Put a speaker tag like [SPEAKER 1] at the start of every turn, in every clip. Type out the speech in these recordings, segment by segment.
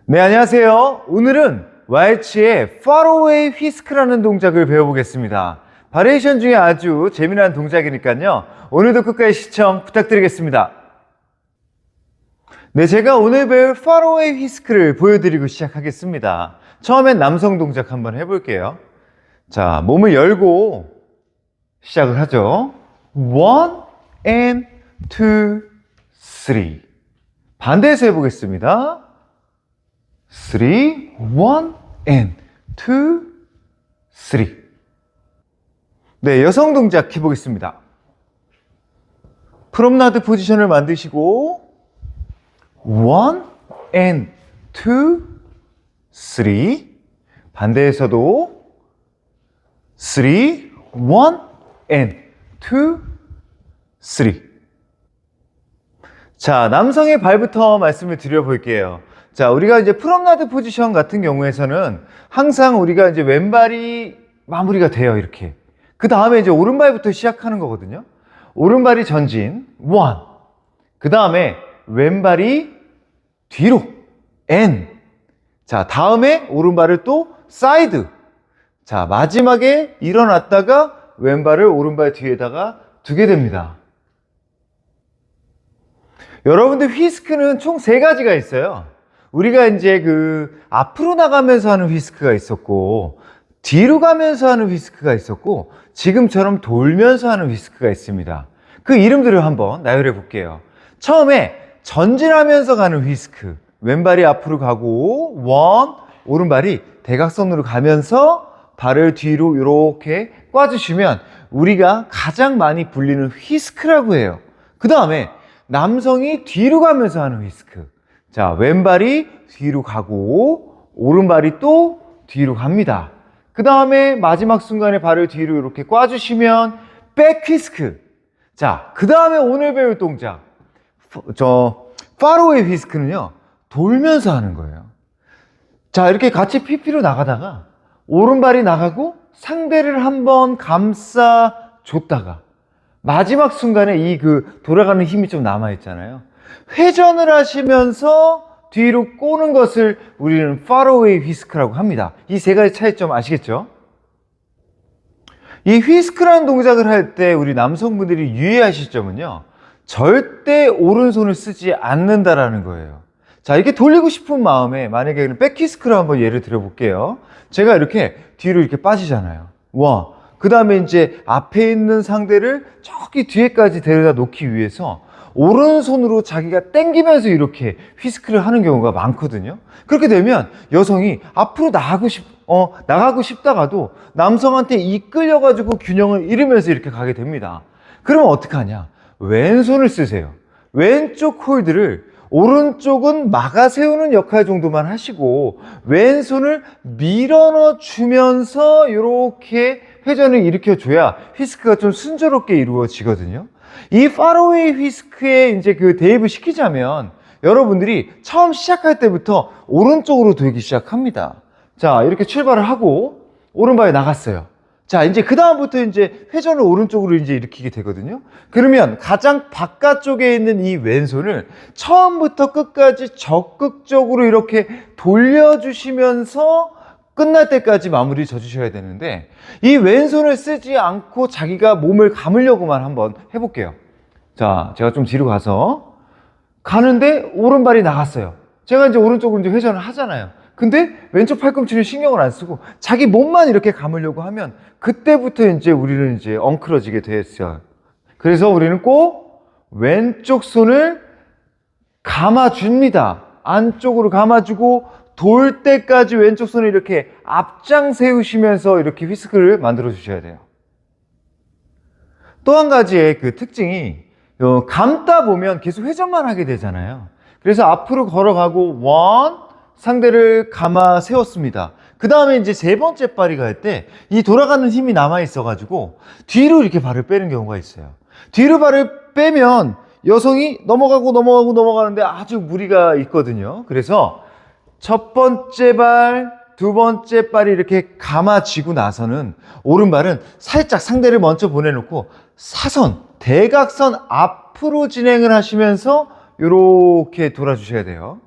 [SPEAKER 1] 네, 안녕하세요. 오늘은 왈츠의 Far Away Whisk라는 동작을 배워보겠습니다. 바리에이션 중에 아주 재미난 동작이니까요. 오늘도 끝까지 시청 부탁드리겠습니다. 네, 제가 오늘 배울 Far Away Whisk를 보여드리고 시작하겠습니다. 처음엔 남성 동작 한번 해볼게요. 자, 몸을 열고 시작을 하죠. 1 and 2, 3. 반대에서 해보겠습니다. 3, 1 and 2, 3. 네, 여성 동작 해보겠습니다. 프롬나드 포지션을 만드시고 1 and 2, 3. 반대에서도 3, 1 and 2, 3. 자, 남성의 발부터 말씀을 드려볼게요. 자, 우리가 이제 프롬나드 포지션 같은 경우에서는 항상 우리가 이제 왼발이 마무리가 돼요, 이렇게. 그 다음에 이제 오른발부터 시작하는 거거든요. 오른발이 전진, 1. 그 다음에 왼발이 뒤로, N. 자, 다음에 오른발을 또 사이드. 자, 마지막에 일어났다가 왼발을 오른발 뒤에다가 두게 됩니다. 여러분들 휘스크는 총 3가지가 있어요. 우리가 이제 앞으로 나가면서 하는 휘스크가 있었고, 뒤로 가면서 하는 휘스크가 있었고, 지금처럼 돌면서 하는 휘스크가 있습니다. 그 이름들을 한번 나열해 볼게요. 처음에 전진하면서 가는 휘스크. 왼발이 앞으로 가고, 오른발이 대각선으로 가면서 발을 뒤로 이렇게 꽈주시면 우리가 가장 많이 불리는 휘스크라고 해요. 그 다음에 남성이 뒤로 가면서 하는 휘스크. 자, 왼발이 뒤로 가고 오른발이 또 뒤로 갑니다. 그 다음에 마지막 순간에 발을 뒤로 이렇게 꽈주시면 백 휘스크. 자, 그 다음에 오늘 배울 동작 파로웨이 휘스크는요, 돌면서 하는 거예요. 자, 이렇게 같이 PP로 나가다가 오른발이 나가고 상대를 한번 감싸 줬다가 마지막 순간에 돌아가는 힘이 좀 남아있잖아요. 회전을 하시면서 뒤로 꼬는 것을 우리는 Far Away Whisk라고 합니다. 이 3가지 차이점 아시겠죠? 이 휘스크라는 동작을 할 때 우리 남성분들이 유의하실 점은요, 절대 오른손을 쓰지 않는다라는 거예요. 자, 이렇게 돌리고 싶은 마음에 만약에 백휘스크로 한번 예를 들어 볼게요. 제가 이렇게 뒤로 이렇게 빠지잖아요. 그 다음에 이제 앞에 있는 상대를 저기 뒤에까지 데려다 놓기 위해서 오른손으로 자기가 당기면서 이렇게 휘스크를 하는 경우가 많거든요. 그렇게 되면 여성이 앞으로 나가고 싶다가도 남성한테 이끌려가지고 균형을 잃으면서 이렇게 가게 됩니다. 그러면 어떡하냐? 왼손을 쓰세요. 왼쪽 홀드를 오른쪽은 막아 세우는 역할 정도만 하시고 왼손을 밀어넣어 주면서 이렇게 회전을 일으켜줘야 휘스크가 좀 순조롭게 이루어지거든요. 이 파로웨이 휘스크에 이제 대입을 시키자면 여러분들이 처음 시작할 때부터 오른쪽으로 돌기 시작합니다. 자, 이렇게 출발을 하고 오른발이 나갔어요. 자, 이제 그 다음부터 이제 회전을 오른쪽으로 이제 일으키게 되거든요. 그러면 가장 바깥쪽에 있는 이 왼손을 처음부터 끝까지 적극적으로 이렇게 돌려주시면서 끝날 때까지 마무리 져주셔야 되는데, 이 왼손을 쓰지 않고 자기가 몸을 감으려고만 한번 해볼게요. 자, 제가 좀 뒤로 가서 가는데 오른발이 나갔어요. 제가 이제 오른쪽으로 이제 회전을 하잖아요. 근데 왼쪽 팔꿈치는 신경을 안 쓰고 자기 몸만 이렇게 감으려고 하면 그때부터 이제 우리는 이제 엉클어지게 됐어요. 그래서 우리는 꼭 왼쪽 손을 감아줍니다. 안쪽으로 감아주고 돌 때까지 왼쪽 손을 이렇게 앞장 세우시면서 이렇게 휘스크를 만들어 주셔야 돼요. 또 한 가지의 특징이 감다 보면 계속 회전만 하게 되잖아요. 그래서 앞으로 걸어가고 상대를 감아 세웠습니다. 그 다음에 이제 3번째 발이 갈 때 이 돌아가는 힘이 남아있어가지고 뒤로 이렇게 발을 빼는 경우가 있어요. 뒤로 발을 빼면 여성이 넘어가는데 아주 무리가 있거든요. 그래서 첫 번째 발, 두 번째 발이 이렇게 감아지고 나서는 오른발은 살짝 상대를 먼저 보내놓고 사선, 대각선 앞으로 진행을 하시면서 이렇게 돌아주셔야 돼요.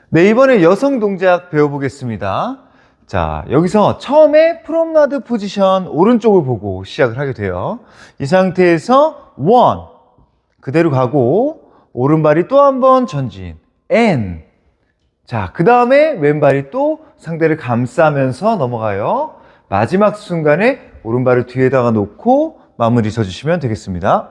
[SPEAKER 1] 네, 이번에 여성 동작 배워보겠습니다. 자, 여기서 처음에 프롬나드 포지션 오른쪽을 보고 시작을 하게 돼요. 이 상태에서 원 그대로 가고 오른발이 또 한 번 전진 N. 자, 그 다음에 왼발이 또 상대를 감싸면서 넘어가요. 마지막 순간에 오른발을 뒤에다가 놓고 마무리 져주시면 되겠습니다.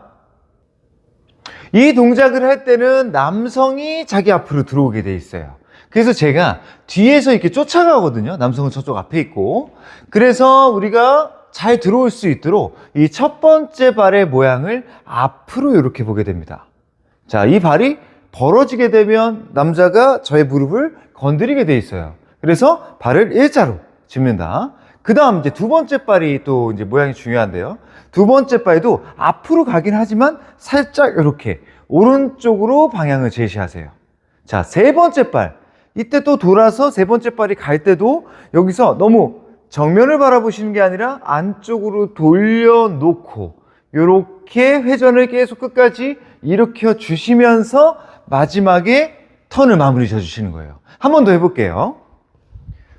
[SPEAKER 1] 이 동작을 할 때는 남성이 자기 앞으로 들어오게 돼 있어요. 그래서 제가 뒤에서 이렇게 쫓아가거든요. 남성은 저쪽 앞에 있고. 그래서 우리가 잘 들어올 수 있도록 이 첫 번째 발의 모양을 앞으로 이렇게 보게 됩니다. 자, 이 발이 벌어지게 되면 남자가 저의 무릎을 건드리게 돼 있어요. 그래서 발을 일자로 짚는다. 그 다음 이제 두 번째 발이 또 이제 모양이 중요한데요. 두 번째 발도 앞으로 가긴 하지만 살짝 이렇게 오른쪽으로 방향을 제시하세요. 자, 세 번째 발. 이때 또 돌아서 세 번째 발이 갈 때도 여기서 너무 정면을 바라보시는 게 아니라 안쪽으로 돌려놓고 이렇게 회전을 계속 끝까지 일으켜 주시면서 마지막에 턴을 마무리 져주시는 거예요. 한 번 더 해볼게요.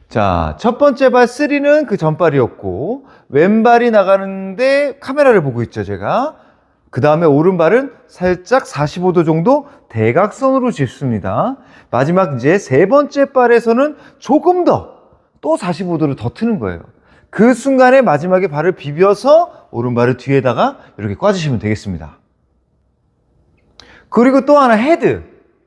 [SPEAKER 1] 자, 첫 번째 발 3는 그 전발이었고 왼발이 나가는데 카메라를 보고 있죠, 제가. 그 다음에 오른발은 살짝 45도 정도 대각선으로 짚습니다. 마지막 이제 세 번째 발에서는 조금 더 또 45도를 더 트는 거예요. 그 순간에 마지막에 발을 비벼서 오른발을 뒤에다가 이렇게 꽈주시면 되겠습니다. 그리고 또 하나 헤드.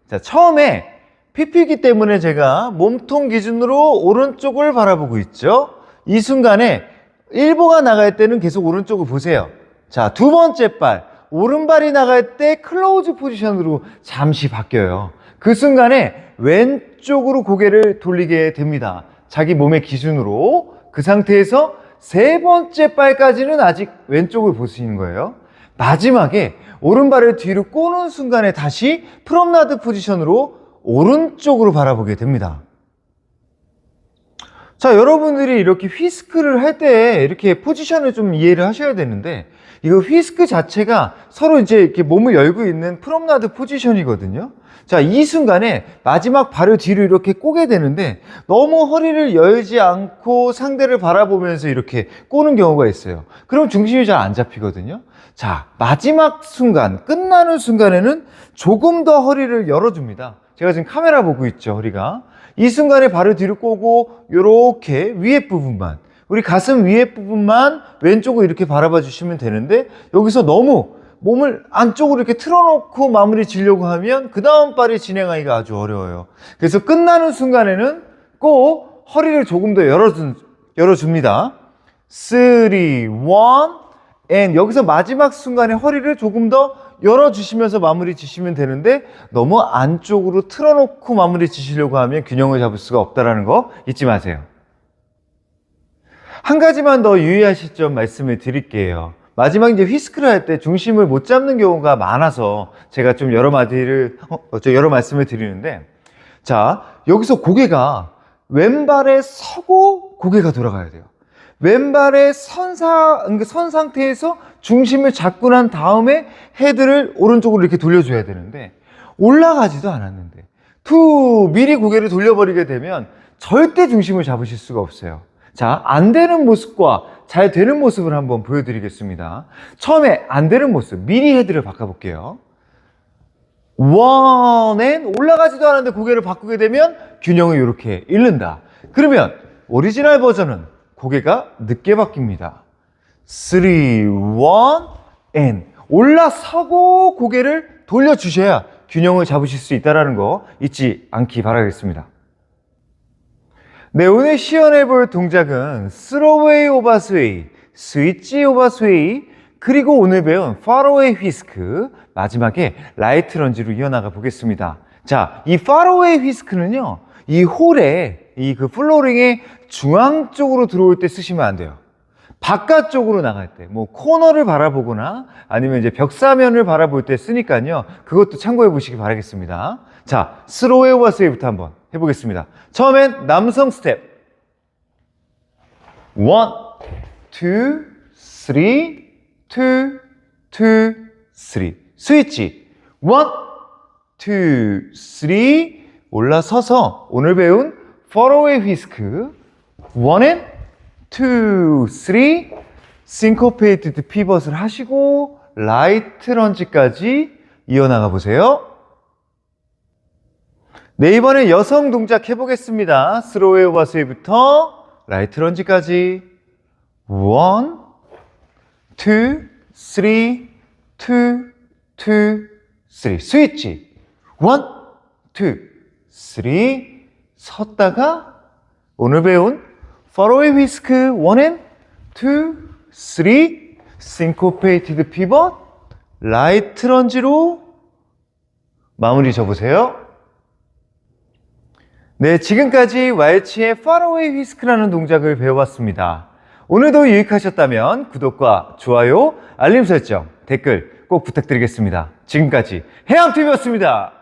[SPEAKER 1] 자, 처음에 PP이기 때문에 제가 몸통 기준으로 오른쪽을 바라보고 있죠. 이 순간에 일보가 나갈 때는 계속 오른쪽을 보세요. 자, 두 번째 발 오른발이 나갈 때 클로즈 포지션으로 잠시 바뀌어요. 그 순간에 왼쪽으로 고개를 돌리게 됩니다. 자기 몸의 기준으로. 그 상태에서 세 번째 발까지는 아직 왼쪽을 보시는 거예요. 마지막에 오른발을 뒤로 꼬는 순간에 다시 프롬나드 포지션으로 오른쪽으로 바라보게 됩니다. 자, 여러분들이 이렇게 휘스크를 할 때 이렇게 포지션을 좀 이해를 하셔야 되는데, 이거 휘스크 자체가 서로 이제 이렇게 몸을 열고 있는 프롬나드 포지션이거든요. 자, 이 순간에 마지막 발을 뒤로 이렇게 꼬게 되는데 너무 허리를 열지 않고 상대를 바라보면서 이렇게 꼬는 경우가 있어요. 그럼 중심이 잘 안 잡히거든요. 자, 마지막 순간, 끝나는 순간에는 조금 더 허리를 열어줍니다. 제가 지금 카메라 보고 있죠, 허리가. 이 순간에 발을 뒤로 꼬고 이렇게 위에 부분만, 우리 가슴 위에 부분만 왼쪽으로 이렇게 바라봐 주시면 되는데, 여기서 너무 몸을 안쪽으로 이렇게 틀어놓고 마무리 지려고 하면 그 다음 발이 진행하기가 아주 어려워요. 그래서 끝나는 순간에는 꼭 허리를 조금 더 열어줍니다. 3, 1, and 여기서 마지막 순간에 허리를 조금 더 열어주시면서 마무리 지시면 되는데, 너무 안쪽으로 틀어놓고 마무리 지시려고 하면 균형을 잡을 수가 없다는 거 잊지 마세요. 한 가지만 더 유의하실 점 말씀을 드릴게요. 마지막 이제 휘스크를 할 때 중심을 못 잡는 경우가 많아서 제가 좀 여러 말씀을 드리는데, 자, 여기서 고개가 왼발에 서고 고개가 돌아가야 돼요. 왼발에 선 상태에서 중심을 잡고 난 다음에 헤드를 오른쪽으로 이렇게 돌려줘야 되는데, 올라가지도 않았는데 미리 고개를 돌려버리게 되면 절대 중심을 잡으실 수가 없어요. 자, 안 되는 모습과 잘 되는 모습을 한번 보여드리겠습니다. 처음에 안 되는 모습, 미리 헤드를 바꿔볼게요. 원엔 올라가지도 않았는데 고개를 바꾸게 되면 균형을 이렇게 잃는다. 그러면 오리지널 버전은 고개가 늦게 바뀝니다. 3, 1, and 올라서고 고개를 돌려주셔야 균형을 잡으실 수 있다는 거 잊지 않기 바라겠습니다. 네, 오늘 시연해 볼 동작은 스로웨이 오버 스웨이, 스위치 오버 스웨이, 그리고 오늘 배운 파로웨이 휘스크, 마지막에 라이트 런지로 이어나가 보겠습니다. 자, 이 파로웨이 휘스크는요, 이 홀에, 이 그 플로링의 중앙 쪽으로 들어올 때 쓰시면 안 돼요. 바깥쪽으로 나갈 때, 뭐 코너를 바라보거나 아니면 이제 벽사면을 바라볼 때 쓰니까요, 그것도 참고해 보시기 바라겠습니다. 자, 스로웨이 오버 스웨이부터 한번 해보겠습니다. 처음엔 남성 스텝. 1, 2, 3, 2, 2, 3. 스위치. 1, 2, 3, 올라서서 오늘 배운 Far-away whisk 1 and 2, 3 syncopated pivot을 하시고 라이트 런지까지 이어나가 보세요. 네, 이번에 여성 동작 해보겠습니다. 스로우 오버스웨이부터 라이트 런지까지 1, 2, 3, 2, 2, 3 스위치 1, 2, 3 섰다가 오늘 배운 Far-away whisk 1 and 2, 3 syncopated pivot 라이트 런지로 마무리 줘보세요. 네, 지금까지 왈츠의 Far-away whisk라는 동작을 배워봤습니다. 오늘도 유익하셨다면 구독과 좋아요, 알림 설정, 댓글 꼭 부탁드리겠습니다. 지금까지 해암TV였습니다.